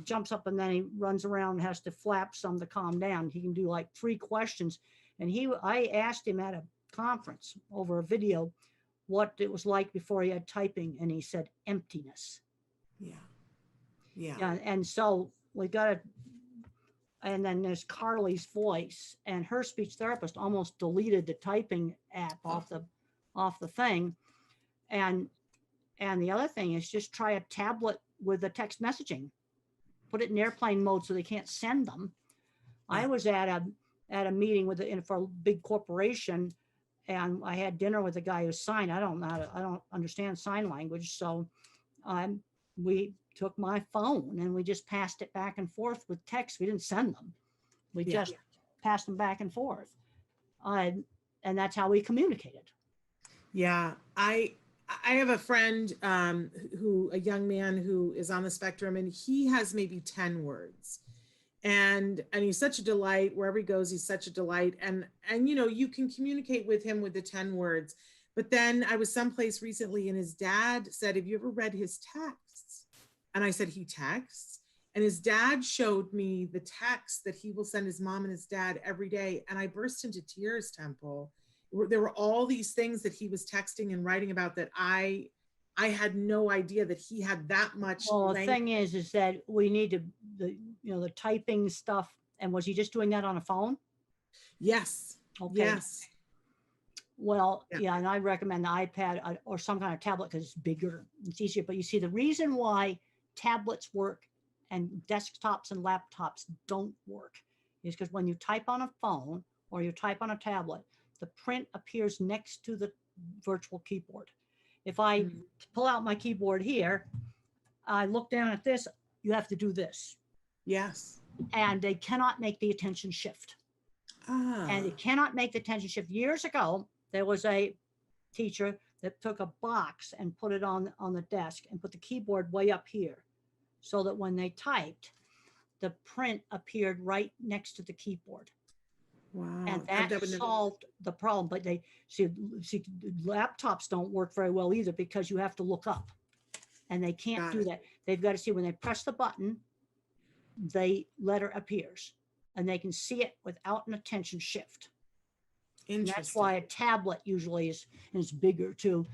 jumps up, and then he runs around and has to flap some to calm down. He can do like 3 questions. And I asked him at a conference over a video what it was like before he had typing, and he said emptiness. Yeah. And so we got it. And then there's Carly's voice, and her speech therapist almost deleted the typing app off the thing. And the other thing is just try a tablet with the text messaging. Put it in airplane mode so they can't send them. I was at a meeting for a big corporation, and I had dinner with a guy who signed. I don't understand sign language, so we took my phone and we just passed it back and forth with text. We didn't send them. We just passed them back and forth. And that's how we communicated. Yeah. I have a friend a young man who is on the spectrum, and he has maybe 10 words. And he's such a delight. Wherever he goes, he's such a delight. And you can communicate with him with the 10 words. But then I was someplace recently, and his dad said, "Have you ever read his texts?" And I said, "He texts?" And his dad showed me the texts that he will send his mom and his dad every day. And I burst into tears, Temple. There were all these things that he was texting and writing about that I had no idea that he had that much. Well, the thing is that we need the typing stuff. And was he just doing that on a phone? Yes. Okay. Yes. Well, yeah, and I recommend the iPad or some kind of tablet because it's bigger, it's easier. But you see, the reason why tablets work and desktops and laptops don't work is because when you type on a phone or you type on a tablet, the print appears next to the virtual keyboard. If I pull out my keyboard here, I look down at this, you have to do this. Yes. And they cannot make the attention shift. And it cannot make the attention shift. Years ago, there was a teacher that took a box and put it on the desk and put the keyboard way up here so that when they typed, the print appeared right next to the keyboard. Wow. And that solved the problem. But they see laptops don't work very well either because you have to look up, and they can't do that. They've got to see when they press the button, the letter appears, and they can see it without an attention shift. And that's why a tablet usually is bigger too.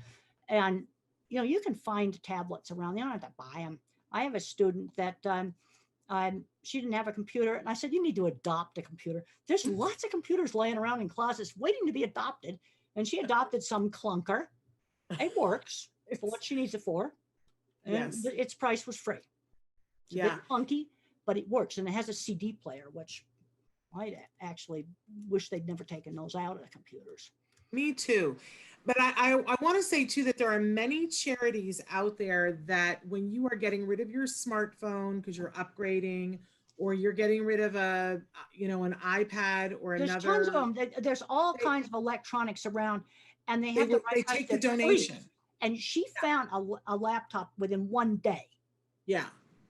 And you can find tablets around. You don't have to buy them. I have a student that she didn't have a computer, and I said, "You need to adopt a computer. There's lots of computers laying around in closets waiting to be adopted." And she adopted some clunker. It works for what she needs it for. And its price was free. It's a bit clunky, but it works, and it has a CD player, which I actually wish they'd never taken those out of the computers. Me too. But I want to say too that there are many charities out there that when you are getting rid of your smartphone because you're upgrading, or you're getting rid of a, an iPad or There's another. tons of them. There's all kinds of electronics around, and they have the they right price. take the They're donation. free. And she found a laptop within one day. Yeah.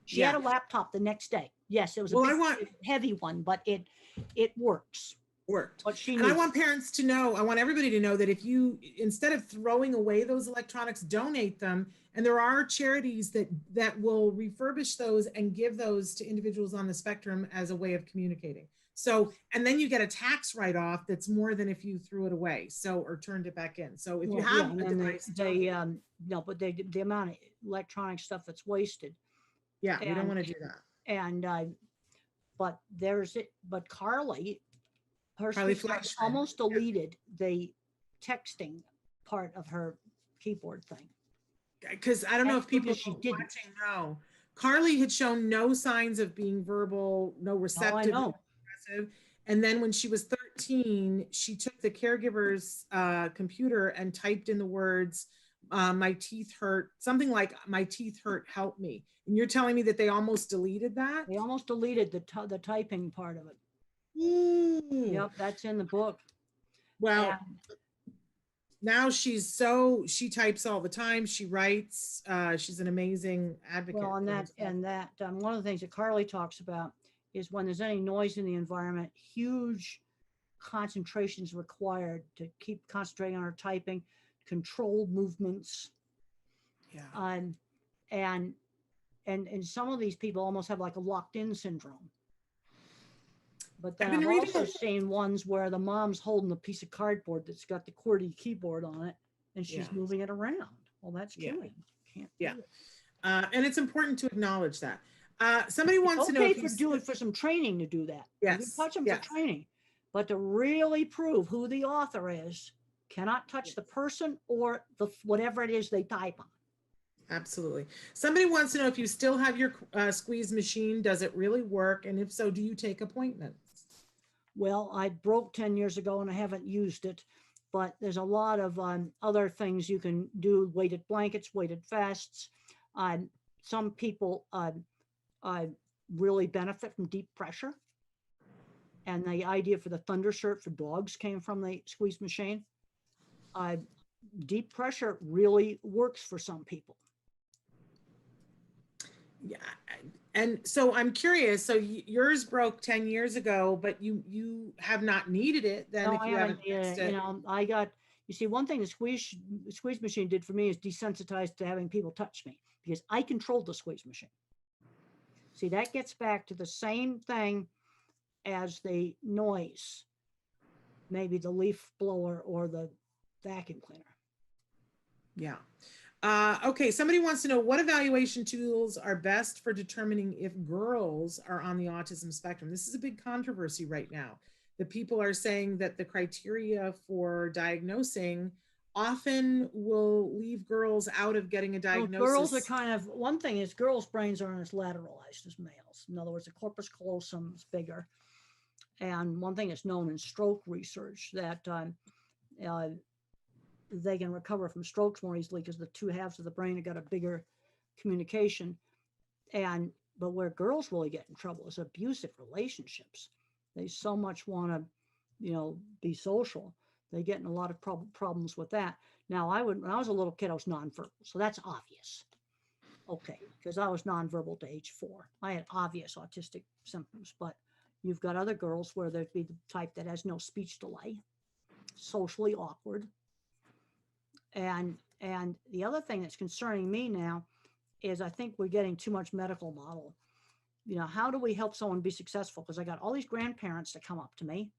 She had a laptop the next day. Yes, it was a heavy one, but it works. Worked. What she and I want parents to know, I want everybody to know that if you, instead of throwing away those electronics, donate them. And there are charities that will refurbish those and give those to individuals on the spectrum as a way of communicating. So, and then you get a tax write-off that's more than if you threw it away, or turned it back in. So if you have a device, but the amount of electronic stuff that's wasted. Yeah, we don't want to do that. And but Carly, her speech almost deleted the texting part of her keyboard thing. Because I don't know if people watching know, Carly had shown no signs of being verbal, no receptive, no aggressive. And then when she was 13, she took the caregiver's computer and typed in the words, my teeth hurt, something like my teeth hurt, help me. And you're telling me that they almost deleted that? They almost deleted the typing part of it. Yep, that's in the book. Well, now she types all the time. She writes. She's an amazing advocate. Well, one of the things that Carly talks about is when there's any noise in the environment, huge concentration is required to keep concentrating on her typing, controlled movements. Yeah. And some of these people almost have like a locked-in syndrome. But then I've also seen ones where the mom's holding a piece of cardboard that's got the QWERTY keyboard on it, and she's moving it around. Well, that's killing. Can't do it. And it's important to acknowledge that. Somebody wants to know if you do it for some training to do that. Yes. You touch them for training, but to really prove who the author is, cannot touch the person or the whatever it is they type on. Absolutely. Somebody wants to know if you still have your squeeze machine. Does it really work? And if so, do you take appointments? Well, I broke 10 years ago and I haven't used it, but there's a lot of other things you can do. Weighted blankets, weighted vests. Some people really benefit from deep pressure. And the idea for the Thunder shirt for dogs came from the squeeze machine. Deep pressure really works for some people. Yeah. And so I'm curious, so yours broke 10 years ago, but you have not needed it then. No, if you haven't fixed it. You see, one thing the squeeze machine did for me is desensitized to having people touch me because I controlled the squeeze machine. See, that gets back to the same thing as the noise, maybe the leaf blower or the vacuum cleaner. Yeah. Okay, somebody wants to know what evaluation tools are best for determining if girls are on the autism spectrum. This is a big controversy right now. The people are saying that the criteria for diagnosing often will leave girls out of getting a diagnosis. Well, girls are one thing is girls' brains aren't as lateralized as males. In other words, the corpus callosum is bigger. And one thing is known in stroke research that they can recover from strokes more easily because the two halves of the brain have got a bigger communication. But where girls really get in trouble is abusive relationships. They so much want to, be social. They get in a lot of problems with that. Now, when I was a little kid, I was nonverbal, so that's obvious. Okay, because I was nonverbal to age 4. I had obvious autistic symptoms, but you've got other girls where there'd be the type that has no speech delay, socially awkward. And the other thing that's concerning me now is I think we're getting too much medical model. How do we help someone be successful? Because I got all these grandparents that come up to me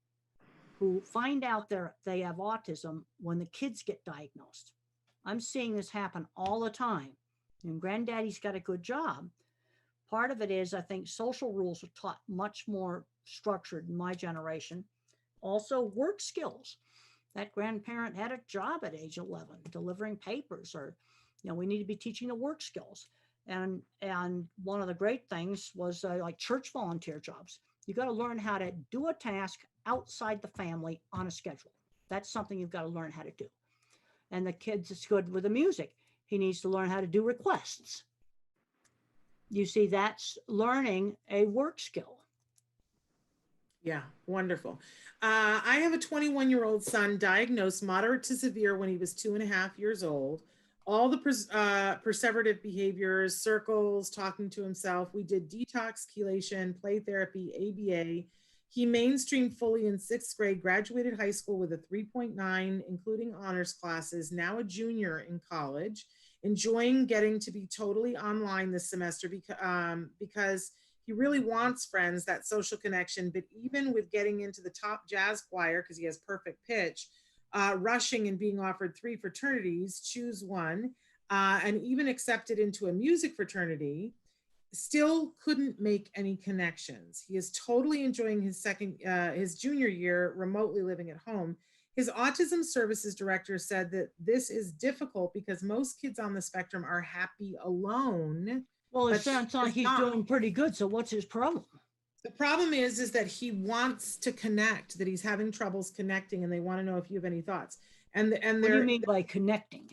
who find out they have autism when the kids get diagnosed. I'm seeing this happen all the time. And Granddaddy's got a good job. Part of it is, I think, social rules are taught much more structured in my generation. Also, work skills. That grandparent had a job at age 11, delivering papers, or, we need to be teaching the work skills. And one of the great things was like church volunteer jobs. You got to learn how to do a task outside the family on a schedule. That's something you've got to learn how to do. And the kids is good with the music. He needs to learn how to do requests. You see, that's learning a work skill. Yeah, wonderful. I have a 21-year-old son diagnosed moderate to severe when he was 2.5 years old. All the perseverative behaviors, circles, talking to himself. We did detox, chelation, play therapy, ABA. He mainstreamed fully in 6th grade, graduated high school with a 3.9, including honors classes, now a junior in college, enjoying getting to be totally online this semester because he really wants friends, that social connection. But even with getting into the top jazz choir, because he has perfect pitch, rushing and being offered 3 fraternities, choose one, and even accepted into a music fraternity, still couldn't make any connections. He is totally enjoying his junior year remotely living at home. His autism services director said that this is difficult because most kids on the spectrum are happy alone. Well, it sounds like he's doing pretty good. So what's his problem? The problem is that he wants to connect, that he's having troubles connecting, and they want to know if you have any thoughts. And what do you mean by connecting?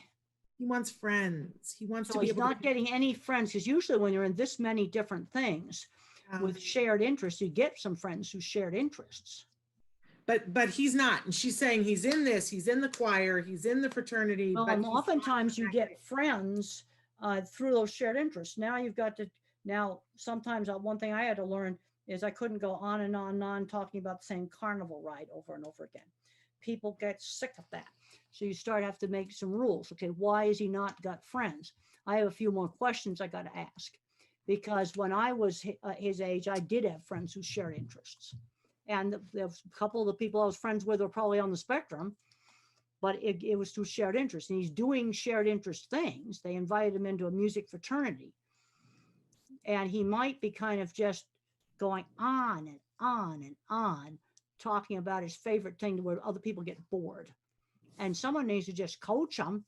He wants friends. He wants so to be he's able not getting any friends, because usually when you're in this many different things with shared interests, you get some friends who shared interests. But he's not. And she's saying he's in this, he's in the choir, he's in the fraternity. Well, but oftentimes you get friends through those shared interests. Now you've got to, sometimes one thing I had to learn is I couldn't go on and on and on talking about the same carnival ride over and over again. People get sick of that. So you have to make some rules. Okay, why has he not got friends? I have a few more questions I got to ask, because when I was his age, I did have friends who shared interests. And a couple of the people I was friends with were probably on the spectrum, but it was through shared interest. And he's doing shared interest things. They invited him into a music fraternity. And he might be kind of just going on and on and on, talking about his favorite thing to where other people get bored. And someone needs to just coach him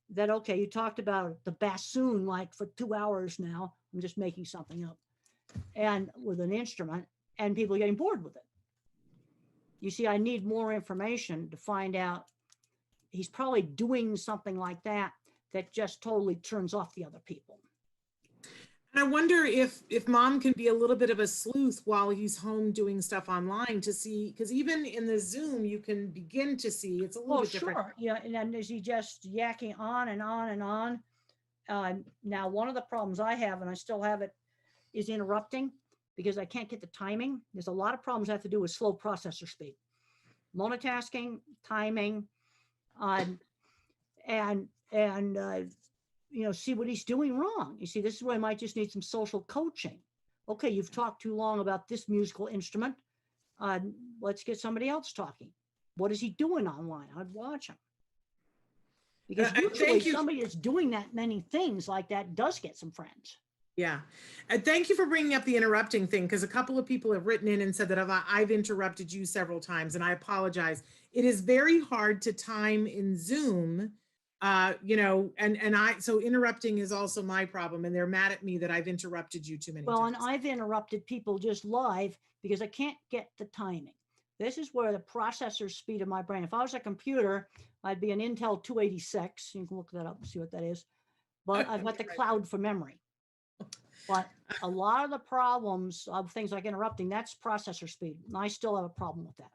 that, okay, you talked about the bassoon like for 2 hours now. I'm just making something up. And with an instrument, and people are getting bored with it. You see, I need more information to find out. He's probably doing something like that just totally turns off the other people. And I wonder if mom can be a little bit of a sleuth while he's home doing stuff online to see, because even in the Zoom, you can begin to see it's a little bit different. Sure. Yeah. And then is he just yakking on and on and on? Now, one of the problems I have, and I still have it, is interrupting, because I can't get the timing. There's a lot of problems I have to do with slow processor speed, monotasking, timing, and see what he's doing wrong. You see, this is where I might just need some social coaching. Okay, you've talked too long about this musical instrument. Let's get somebody else talking. What is he doing online? I'd watch him. Because usually somebody that's doing that many things like that does get some friends. Yeah. Thank you for bringing up the interrupting thing, because a couple of people have written in and said that I've interrupted you several times, and I apologize. It is very hard to time in Zoom, so interrupting is also my problem, and they're mad at me that I've interrupted you too many times. Well, and I've interrupted people just live because I can't get the timing. This is where the processor speed of my brain, if I was a computer, I'd be an Intel 286. You can look that up and see what that is. But I've got the cloud for memory. But a lot of the problems of things like interrupting, that's processor speed. And I still have a problem with that.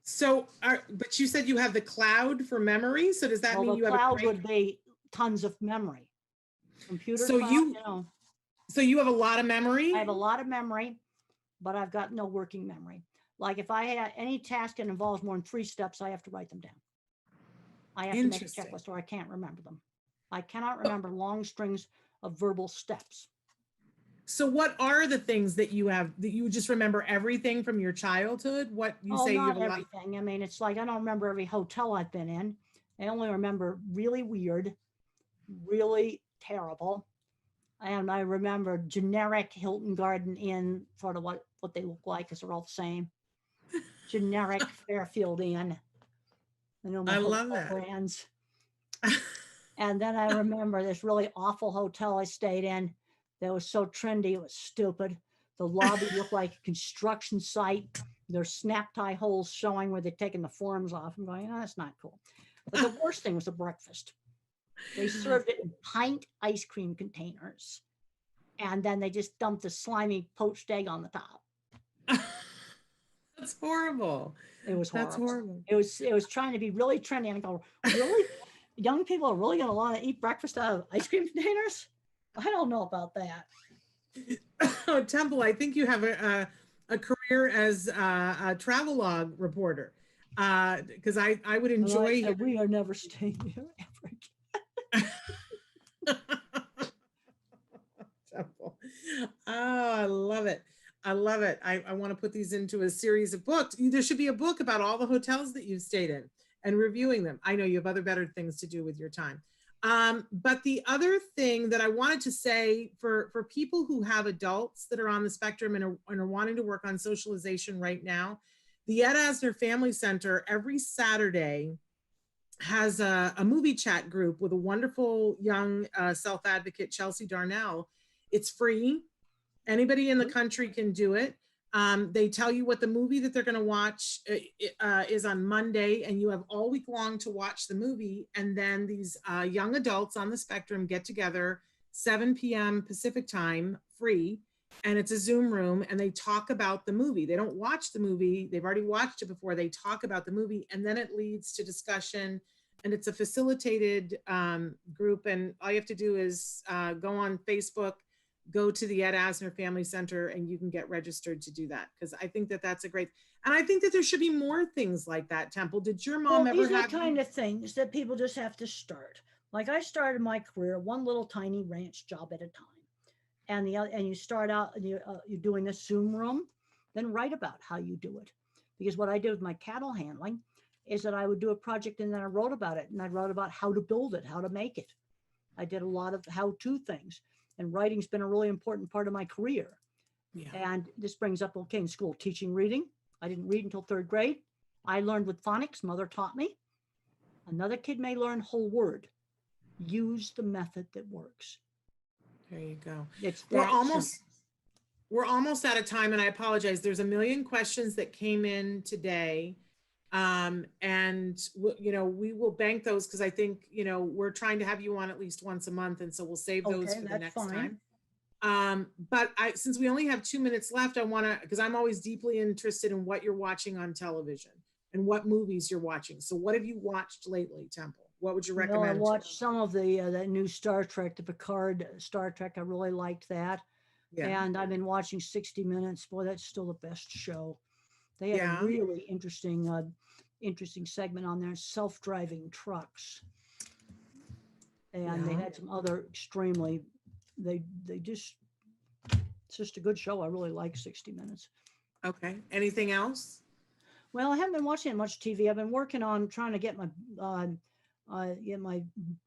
So, but you said you have the cloud for memory. So does that mean you have a cloud would be tons of memory? Computer so cloud, So you have a lot of memory? I have a lot of memory, but I've got no working memory. Like if I had any task that involves more than 3 steps, I have to write them down. I have to make a checklist or I can't remember them. I cannot remember long strings of verbal steps. So what are the things that you have that you just remember everything from your childhood? What you say not you have everything. I mean, it's like I don't remember every hotel I've been in. I only remember really weird, really terrible. And I remember generic Hilton Garden Inn, sort of what they look like, because they're all the same. Generic Fairfield Inn. I love that. Brands. And then I remember this really awful hotel I stayed in that was so trendy, it was stupid. The lobby looked like a construction site. There's snap tie holes showing where they're taking the forms off. I'm going, that's not cool. But the worst thing was the breakfast. They served it in pint ice cream containers. and then they just dump the slimy poached egg on the top. That's horrible. It was horrible. That's horrible. It was trying to be really trendy. And I go, really? Young people are really going to want to eat breakfast out of ice cream containers? I don't know about that. Oh, Temple, I think you have a career as a travelogue reporter, because I would enjoy. We are never staying here ever again. Temple. Oh, I love it. I love it. I want to put these into a series of books. There should be a book about all the hotels that you've stayed in and reviewing them. I know you have other better things to do with your time. But the other thing that I wanted to say for people who have adults that are on the spectrum and are wanting to work on socialization right now, the Ed Asner Family Center every Saturday has a movie chat group with a wonderful young self-advocate, Chelsea Darnell. It's free. Anybody in the country can do it. They tell you what the movie that they're going to watch is on Monday, and you have all week long to watch the movie. And then these young adults on the spectrum get together 7 p.m. Pacific time, free, and it's a Zoom room, and they talk about the movie. They don't watch the movie. They've already watched it before. They talk about the movie, and then it leads to discussion, and it's a facilitated group. And all you have to do is go on Facebook, go to the Ed Asner Family Center, and you can get registered to do that. Because I think that that's a great, and I think that there should be more things like that. Temple, did your mom ever have? These are kind of things that people just have to start. Like I started my career one little tiny ranch job at a time, and you start out and you're doing this Zoom room, then write about how you do it. Because what I did with my cattle handling is that I would do a project and then I wrote about it, and I wrote about how to build it, how to make it. I did a lot of how-to things. And writing's been a really important part of my career. Yeah. And this brings up, okay, in school, teaching reading. I didn't read until 3rd grade. I learned with phonics, mother taught me. Another kid may learn whole word. Use the method that works. There you go. We're almost out of time, and I apologize. There's a million questions that came in today. And we will bank those, because I think, we're trying to have you on at least once a month. And so we'll save those for the next time. But since we only have 2 minutes left, I want to, because I'm always deeply interested in what you're watching on television and what movies you're watching. So what have you watched lately, Temple? What would you recommend? I watched some of that new Star Trek, the Picard Star Trek. I really liked that. Yeah. And I've been watching 60 Minutes. Boy, that's still the best show. They had a really interesting segment on there, self-driving trucks. And they had some other extremely, it's just a good show. I really like 60 Minutes. Okay. Anything else? Well, I haven't been watching much TV. I've been working on trying to get my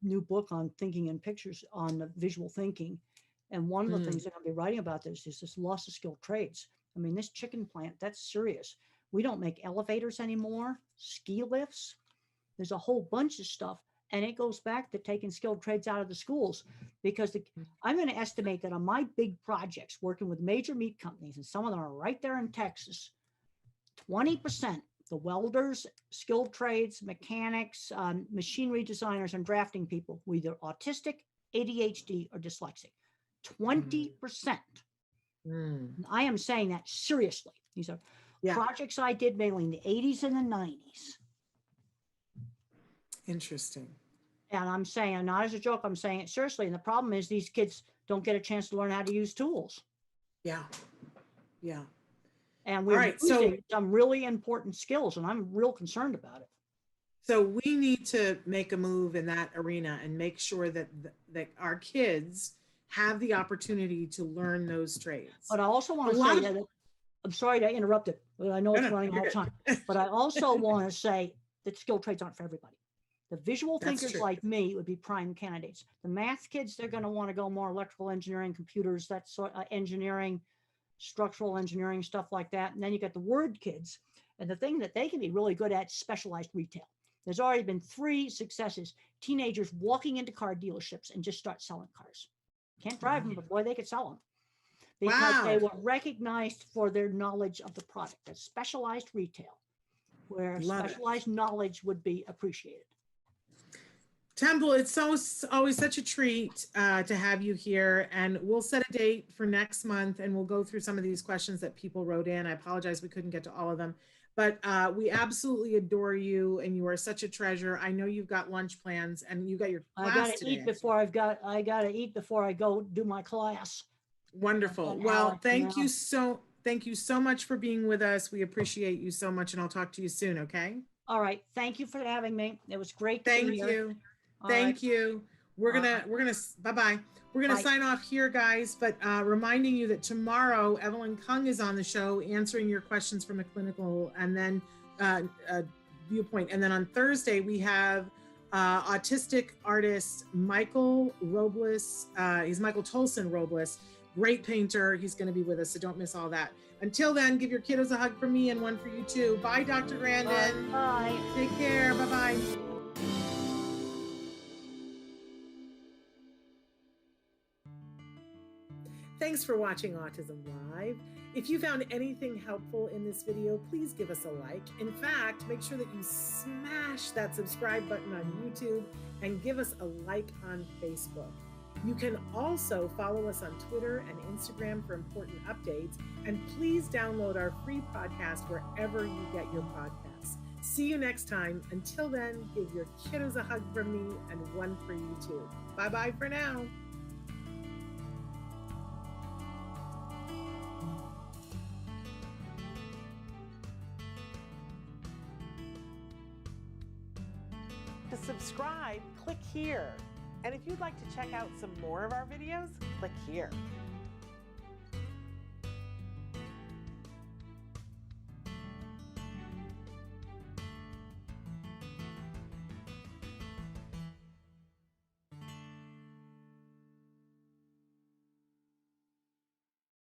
new book on thinking in pictures, on visual thinking. And one of the things that I'll be writing about this is this loss of skilled trades. I mean, this chicken plant, that's serious. We don't make elevators anymore, ski lifts. There's a whole bunch of stuff. And it goes back to taking skilled trades out of the schools, because I'm going to estimate that on my big projects, working with major meat companies, and some of them are right there in Texas, 20%, the welders, skilled trades, mechanics, machinery designers, and drafting people were either autistic, ADHD, or dyslexic. 20%. I am saying that seriously. These are projects I did mainly in the 80s and the 90s. Interesting. And I'm saying, not as a joke, I'm saying it seriously. And the problem is these kids don't get a chance to learn how to use tools. Yeah. Yeah. And we're losing some really important skills, and I'm real concerned about it. So we need to make a move in that arena and make sure that our kids have the opportunity to learn those trades. But I also want to say that, I'm sorry to interrupt it, but I know it's running out of time. But I also want to say that skilled trades aren't for everybody. The visual thinkers like me would be prime candidates. The math kids, they're going to want to go more electrical engineering, computers, that sort of engineering, structural engineering, stuff like that. And then you got the word kids. And the thing that they can be really good at is specialized retail. There's already been 3 successes. Teenagers walking into car dealerships and just start selling cars. Can't drive them, but boy, they could sell them. Because they were recognized for their knowledge of the product. That's specialized retail, where specialized knowledge would be appreciated. Temple, it's always such a treat to have you here, and we'll set a date for next month, and we'll go through some of these questions that people wrote in. I apologize we couldn't get to all of them, but we absolutely adore you, and you are such a treasure. I know you've got lunch plans, and you got your class I gotta today. I gotta eat before I go do my class. Wonderful. Well, thank you so much for being with us. We appreciate you so much, and I'll talk to you soon. Okay. All right. Thank you for having me. It was great. Thank you. Thank you. We're gonna bye-bye. We're gonna sign off here, guys, but reminding you that tomorrow Evelyn Kung is on the show answering your questions from a clinical and then viewpoint. And then on Thursday we have autistic artist Michael Robles. He's Michael Tolson Robles, great painter. He's going to be with us, so don't miss all that. Until then, give your kiddos a hug from me and one for you too. Bye, Dr. Grandin. Bye. Take care. Bye-bye. Thanks for watching Autism Live. If you found anything helpful in this video, please give us a like. In fact, make sure that you smash that subscribe button on YouTube and give us a like on Facebook. You can also follow us on Twitter and Instagram for important updates. And please download our free podcast wherever you get your podcasts. See you next time. Until then, give your kiddos a hug from me and one for you too. Bye-bye for now. To subscribe, click here. And if you'd like to check out some more of our videos, click here.